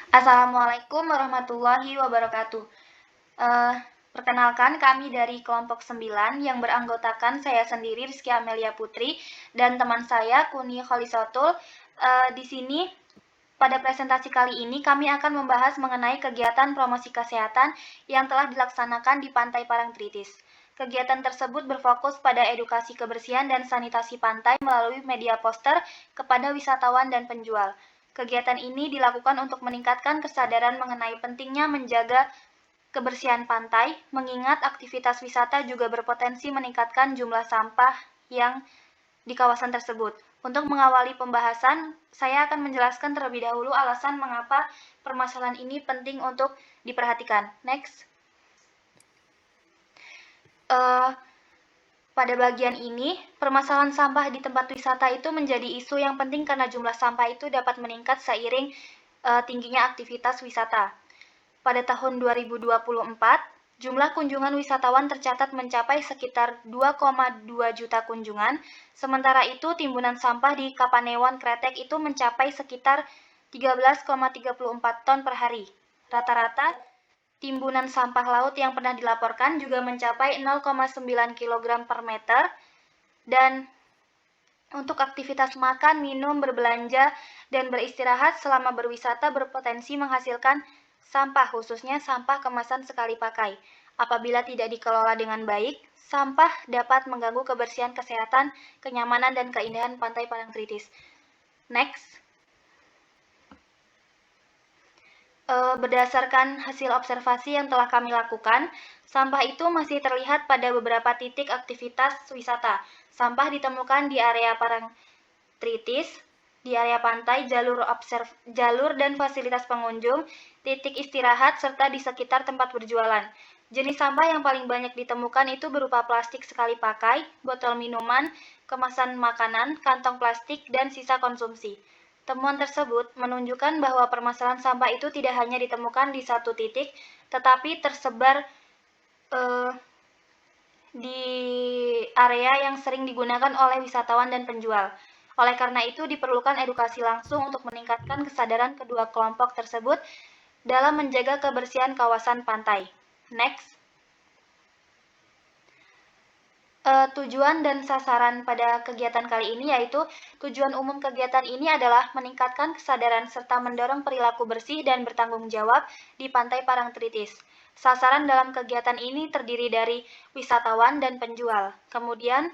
Assalamualaikum warahmatullahi wabarakatuh. Eh, Perkenalkan, kami dari kelompok 9 yang beranggotakan saya sendiri Rizky Amelia Putri dan teman saya Kuni Kholisatul. Di sini pada presentasi kali ini kami akan membahas mengenai kegiatan promosi kesehatan yang telah dilaksanakan di Pantai Parangtritis. Kegiatan tersebut berfokus pada edukasi kebersihan dan sanitasi pantai melalui media poster kepada wisatawan dan penjual. Kegiatan ini dilakukan untuk meningkatkan kesadaran mengenai pentingnya menjaga kebersihan pantai, mengingat aktivitas wisata juga berpotensi meningkatkan jumlah sampah yang di kawasan tersebut. Untuk mengawali pembahasan, saya akan menjelaskan terlebih dahulu alasan mengapa permasalahan ini penting untuk diperhatikan. Next. Pada bagian ini, permasalahan sampah di tempat wisata itu menjadi isu yang penting karena jumlah sampah itu dapat meningkat seiring tingginya aktivitas wisata. Pada tahun 2024, jumlah kunjungan wisatawan tercatat mencapai sekitar 2,2 juta kunjungan, sementara itu timbunan sampah di Kapanewon Kretek itu mencapai sekitar 13,34 ton per hari. Rata-rata timbunan sampah laut yang pernah dilaporkan juga mencapai 0,9 kg per meter, dan untuk aktivitas makan, minum, berbelanja, dan beristirahat selama berwisata berpotensi menghasilkan sampah, khususnya sampah kemasan sekali pakai. Apabila tidak dikelola dengan baik, sampah dapat mengganggu kebersihan, kesehatan, kenyamanan, dan keindahan Pantai Parangtritis. Next. Berdasarkan hasil observasi yang telah kami lakukan, sampah itu masih terlihat pada beberapa titik aktivitas wisata. Sampah ditemukan di area Parangtritis, di area pantai, jalur dan fasilitas pengunjung, titik istirahat, serta di sekitar tempat berjualan. Jenis sampah yang paling banyak ditemukan itu berupa plastik sekali pakai, botol minuman, kemasan makanan, kantong plastik, dan sisa konsumsi. Temuan tersebut menunjukkan bahwa permasalahan sampah itu tidak hanya ditemukan di satu titik, tetapi tersebar di area yang sering digunakan oleh wisatawan dan penjual. Oleh karena itu, diperlukan edukasi langsung untuk meningkatkan kesadaran kedua kelompok tersebut dalam menjaga kebersihan kawasan pantai. Next. Tujuan dan sasaran pada kegiatan kali ini yaitu tujuan umum kegiatan ini adalah meningkatkan kesadaran serta mendorong perilaku bersih dan bertanggung jawab di Pantai Parangtritis. Sasaran dalam kegiatan ini terdiri dari wisatawan dan penjual. Kemudian,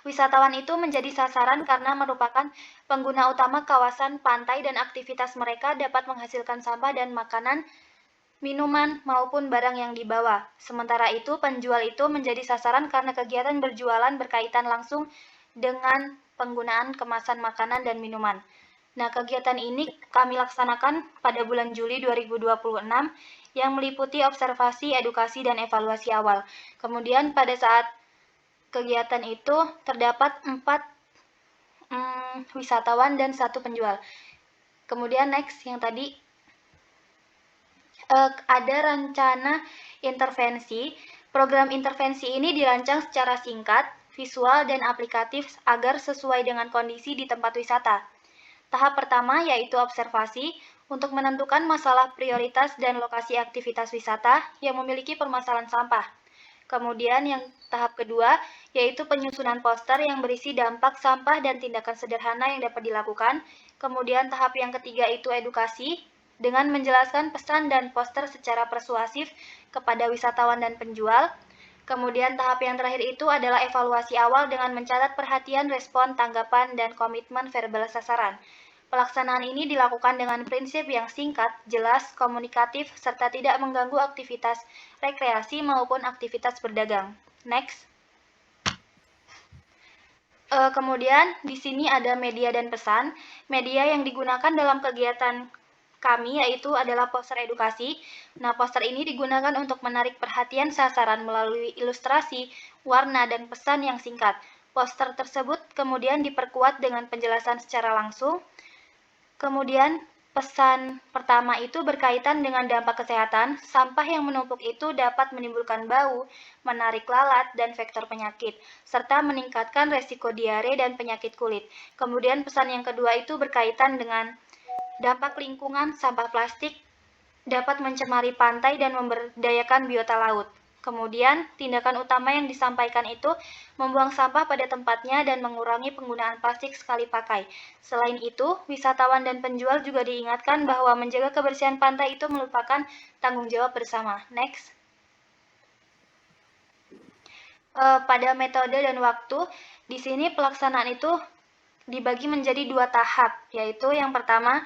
wisatawan itu menjadi sasaran karena merupakan pengguna utama kawasan pantai dan aktivitas mereka dapat menghasilkan sampah dan makanan, minuman, maupun barang yang dibawa. Sementara itu, penjual itu menjadi sasaran karena kegiatan berjualan berkaitan langsung dengan penggunaan kemasan makanan dan minuman. Nah, kegiatan ini kami laksanakan pada bulan Juli 2026 yang meliputi observasi, edukasi, dan evaluasi awal. Kemudian pada saat kegiatan itu terdapat 4 wisatawan dan 1 penjual. Kemudian next yang tadi ada rencana intervensi. Program intervensi ini dirancang secara singkat, visual, dan aplikatif agar sesuai dengan kondisi di tempat wisata. Tahap pertama yaitu observasi untuk menentukan masalah prioritas dan lokasi aktivitas wisata yang memiliki permasalahan sampah. Kemudian yang tahap kedua yaitu penyusunan poster yang berisi dampak sampah dan tindakan sederhana yang dapat dilakukan. Kemudian tahap yang ketiga itu edukasi dengan menjelaskan pesan dan poster secara persuasif kepada wisatawan dan penjual. Kemudian tahap yang terakhir itu adalah evaluasi awal dengan mencatat perhatian, respon, tanggapan, dan komitmen verbal sasaran. Pelaksanaan ini dilakukan dengan prinsip yang singkat, jelas, komunikatif, serta tidak mengganggu aktivitas rekreasi maupun aktivitas berdagang. Next. Kemudian di sini ada media dan pesan. Media yang digunakan dalam kegiatan kami yaitu adalah poster edukasi. Nah, poster ini digunakan untuk menarik perhatian sasaran melalui ilustrasi, warna, dan pesan yang singkat. Poster tersebut kemudian diperkuat dengan penjelasan secara langsung. Kemudian pesan pertama itu berkaitan dengan dampak kesehatan. Sampah yang menumpuk itu dapat menimbulkan bau, menarik lalat, dan vektor penyakit, serta meningkatkan resiko diare dan penyakit kulit. Kemudian pesan yang kedua itu berkaitan dengan Dampak lingkungan sampah plastik dapat mencemari pantai dan memberdayakan biota laut. Kemudian, tindakan utama yang disampaikan itu membuang sampah pada tempatnya dan mengurangi penggunaan plastik sekali pakai. Selain itu, wisatawan dan penjual juga diingatkan bahwa menjaga kebersihan pantai itu merupakan tanggung jawab bersama. Next. Pada metode dan waktu, di sini pelaksanaan itu dibagi menjadi 2 tahap, yaitu yang pertama,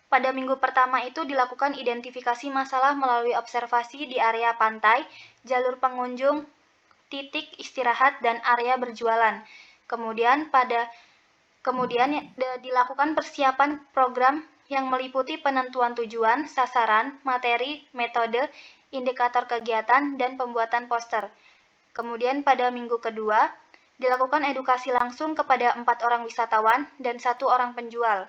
pada minggu pertama itu dilakukan identifikasi masalah melalui observasi di area pantai, jalur pengunjung, titik istirahat, dan area berjualan. Kemudian dilakukan persiapan program yang meliputi penentuan tujuan, sasaran, materi, metode, indikator kegiatan, dan pembuatan poster. Kemudian pada minggu kedua, dilakukan edukasi langsung kepada 4 orang wisatawan dan 1 orang penjual.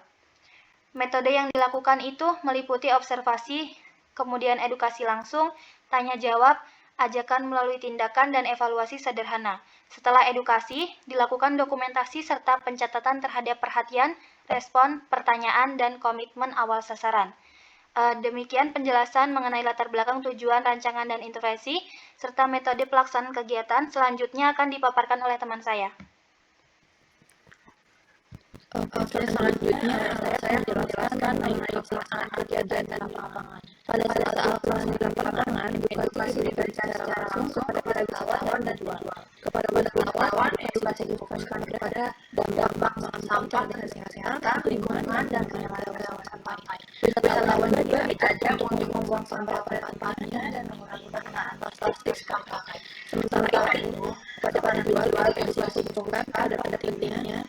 Metode yang dilakukan itu meliputi observasi, kemudian edukasi langsung, tanya jawab, ajakan melalui tindakan, dan evaluasi sederhana. Setelah edukasi, dilakukan dokumentasi serta pencatatan terhadap perhatian, respon, pertanyaan, dan komitmen awal sasaran. Demikian penjelasan mengenai latar belakang tujuan, rancangan, dan intervensi, serta metode pelaksanaan kegiatan. Selanjutnya akan dipaparkan oleh teman saya. Oke, selanjutnya saya menjelaskan mengenai pelaksanaan kegiatan dan lapangan. Pada saat pelaksanaan lapangan, edukasi diberikan secara langsung kepada para wisatawan dan penjual. Kepada wisatawan, edukasi difokuskan kepada dampak sampah dan kesehatan, lingkungan, dan pengelolaan sampah. Wisatawan juga diajak untuk membuang sampah pada tempatnya dan mengurangi penggunaan plastik sekali pakai. Sementara itu, pada penjual, edukasi difokuskan pada pentingnya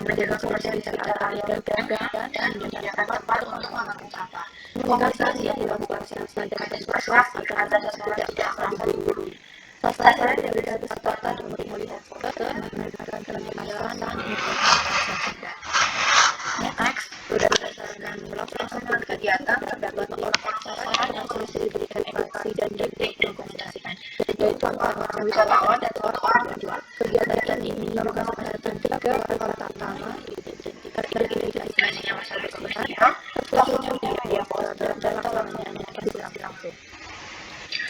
menjaga kebersihan sekitar area dagang dan menyediakan tempat untuk mengambil sampah. Komunikasi yang dilakukan secara persuasif agar tidak merasa diburu. Sasaran yang diberikan kesempatan untuk melihat foto dan mendengarkan penjelasan dan informasi. Next, berdasarkan pelaksanaan kegiatan terdapat 4 sasaran yang harus diberikan edukasi dan didokumentasikan, yaitu antara wisatawan dan orang penjual. Kegiatan ini merupakan tiga perkara pertama, identifikasinya masalah bersifat, selanjutnya dia poster dan pelaksanaan yang langsung.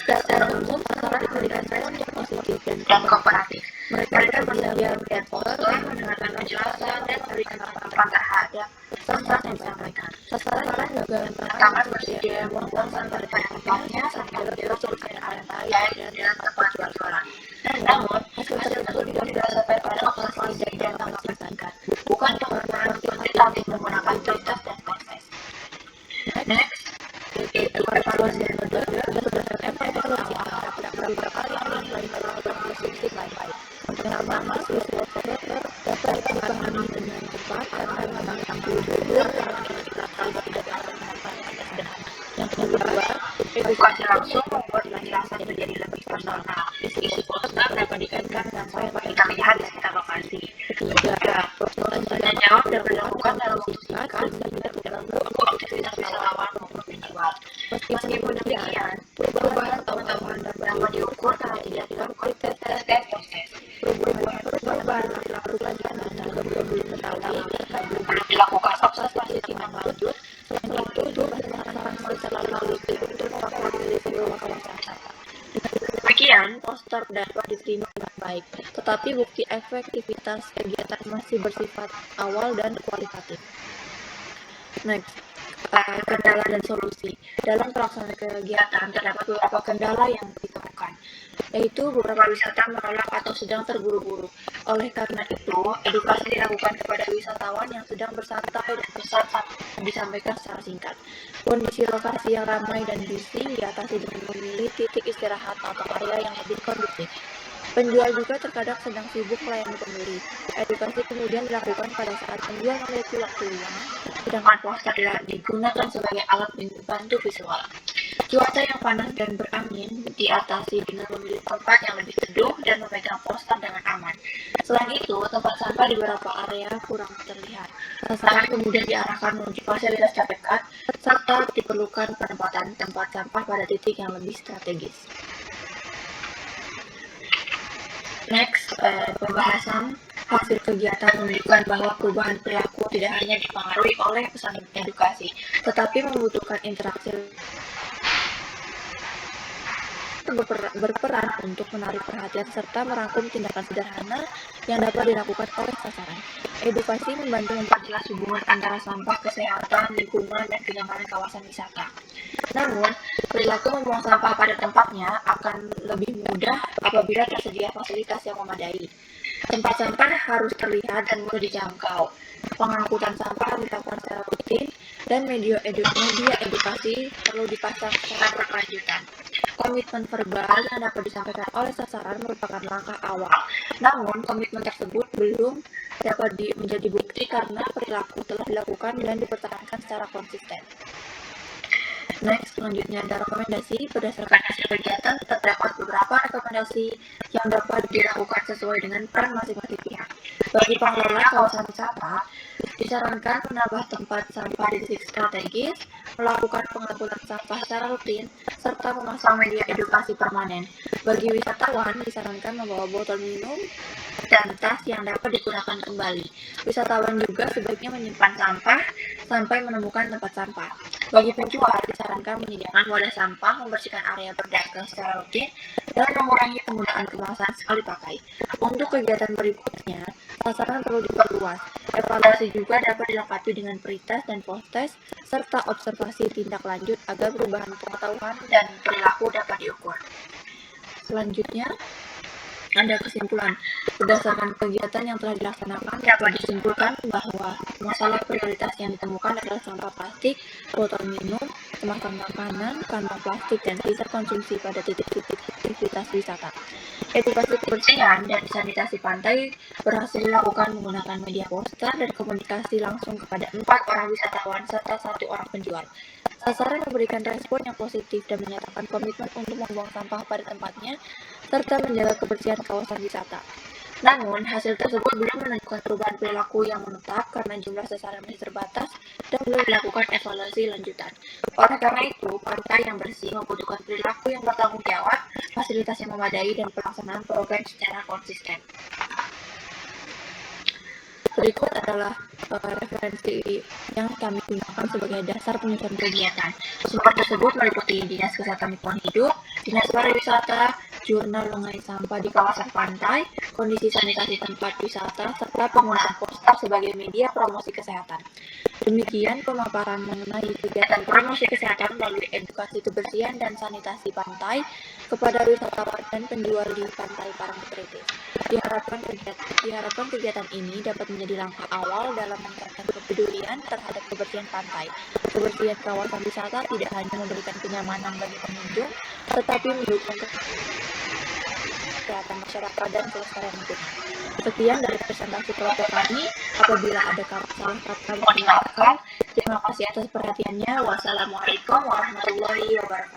Secara umum, sasaran diberikan respon yang positif dan kooperatif. Mereka bersedia melihat poster, mendengarkan penjelasan, dan memberikan tanggapan terhadap pesan yang disampaikan. Sasaran juga pertama bersedia membuang sampah pada tempatnya sambil bercerita pantai dan tempat jualan. Namun, hasil tersebut tidak berdasarkan pada observasi dan tanggapan singkat, bukan pengukuran kuantitatif menggunakan contoh dan proses. Next, evaluasi dan berdasarkan evaluasi beberapa kali yang melakukan konsumsi baik-baik. Untuk yang pertama, seluruh operator dapat dipahami dengan cepat karena menggunakan judul karena dilakukan tidak dapat menggunakan sederhana. Yang kedua, edukasi langsung membuat penjelasan menjadi lebih personal. Isi poster dapat dikaitkan dengan apa yang kita lihat di sekitar lokasi. Ketiga, pertanyaan jawab dapat dilakukan dalam singkat sehingga tidak mengganggu aktivitas wisatawan maupun penjual. Meskipun demikian, perubahan tahun-tahuan dapat diukur karena tidak dilakukan tes dan proses. Perubahan dilakukan karena belum diketahui dan belum dilakukan observasi tindak lanjut. Selain itu berdasarkan selalu untuk melakukan review kawasan wisata. Demikian, poster dapat diterima dengan baik, tetapi bukti efektivitas kegiatan masih bersifat awal dan kualitatif. Next, kendala dan solusi. Dalam pelaksanaan kegiatan terdapat beberapa kendala yang ditemukan, yaitu beberapa wisata menolak atau sedang terburu-buru. Oleh karena itu, edukasi dilakukan kepada wisatawan yang sedang bersantai dan pesan disampaikan secara singkat. Kondisi lokasi yang ramai dan bising diatasi dengan memilih titik istirahat atau area yang lebih kondusif. Penjual juga terkadang sedang sibuk melayani pembeli. Edukasi kemudian dilakukan pada saat penjual memiliki waktu luang, sedangkan poster digunakan sebagai alat membantu visual. Cuaca yang panas dan berangin diatasi dengan memilih tempat yang lebih teduh dan memegang poster dengan aman. Selain itu, tempat sampah di beberapa area kurang terlihat. Sasaran kemudian diarahkan menuju fasilitas terdekat, serta diperlukan penempatan tempat sampah pada titik yang lebih strategis. Next, pembahasan Hasil kegiatan menunjukkan bahwa perubahan perilaku tidak hanya dipengaruhi oleh pesan edukasi, tetapi membutuhkan interaksi berperan untuk menarik perhatian serta merangkum tindakan sederhana yang dapat dilakukan oleh sasaran. Edukasi membantu memperjelas hubungan antara sampah, kesehatan, lingkungan, dan kenyamanan kawasan wisata. Namun, perilaku membuang sampah pada tempatnya akan lebih mudah apabila tersedia fasilitas yang memadai. Tempat sampah harus terlihat dan mudah dijangkau. Pengangkutan sampah harus dilakukan secara rutin, dan media edukasi perlu dipasang secara berkelanjutan. Komitmen verbal yang dapat disampaikan oleh sasaran merupakan langkah awal. Namun, komitmen tersebut belum dapat menjadi bukti karena perilaku telah dilakukan dan dipertahankan secara konsisten. Next, selanjutnya ada rekomendasi. Berdasarkan hasil kegiatan, terdapat beberapa rekomendasi yang dapat dilakukan sesuai dengan peran masing-masing pihak. Bagi pengelola kawasan wisata, disarankan menambah tempat sampah di titik strategis, melakukan pengangkutan sampah secara rutin, serta memasang media edukasi permanen. Bagi wisatawan, disarankan membawa botol minum dan tas yang dapat digunakan kembali. Wisatawan juga sebaiknya menyimpan sampah sampai menemukan tempat sampah. Bagi penjual, disarankan menyediakan wadah sampah, membersihkan area berdagang secara rutin, dan mengurangi penggunaan kemasan sekali pakai. Untuk kegiatan berikutnya, sasaran perlu diperluas. Evaluasi juga dapat dilengkapi dengan pre-test dan post-test, serta observasi tindak lanjut agar perubahan pengetahuan dan perilaku dapat diukur. Selanjutnya, ada kesimpulan. Berdasarkan kegiatan yang telah dilaksanakan, dapat disimpulkan bahwa masalah prioritas yang ditemukan adalah sampah plastik, botol minum, kemasan makanan, kantong plastik, dan sisa konsumsi pada titik-titik aktivitas wisata. Edukasi kebersihan dan sanitasi pantai berhasil dilakukan menggunakan media poster dan komunikasi langsung kepada 4 orang wisatawan serta 1 orang penjual. Sasaran memberikan respon yang positif dan menyatakan komitmen untuk membuang sampah pada tempatnya serta menjaga kebersihan kawasan wisata. Namun, hasil tersebut belum menunjukkan perubahan perilaku yang menetap karena jumlah sasaran masih terbatas dan belum dilakukan evaluasi lanjutan. Oleh karena itu, pantai yang bersih membutuhkan perilaku yang bertanggung jawab, fasilitas yang memadai, dan pelaksanaan program secara konsisten. Berikut adalah referensi yang kami gunakan sebagai dasar penyusunan kegiatan. Sumber tersebut meliputi Dinas Kesehatan Lingkungan Hidup, Dinas Pariwisata, Jurnal Mengenai Sampah di Kawasan Pantai, Kondisi Sanitasi Tempat Wisata, serta penggunaan poster sebagai media promosi kesehatan. Demikian pemaparan mengenai kegiatan promosi kesehatan melalui edukasi kebersihan dan sanitasi pantai kepada wisatawan dan penjual di Pantai Parangtritis. Diharapkan kegiatan ini dapat menjadi langkah awal dalam meningkatkan kepedulian terhadap kebersihan pantai. Kebersihan kawasan wisata tidak hanya memberikan kenyamanan bagi pengunjung, tetapi mendukung kesehatan masyarakat dan kelestarian lingkungan. Sekian dari presentasi kelompok kami. Apabila ada salah kata mohon dimaafkan. Terima kasih atas perhatiannya. Wassalamualaikum warahmatullahi wabarakatuh.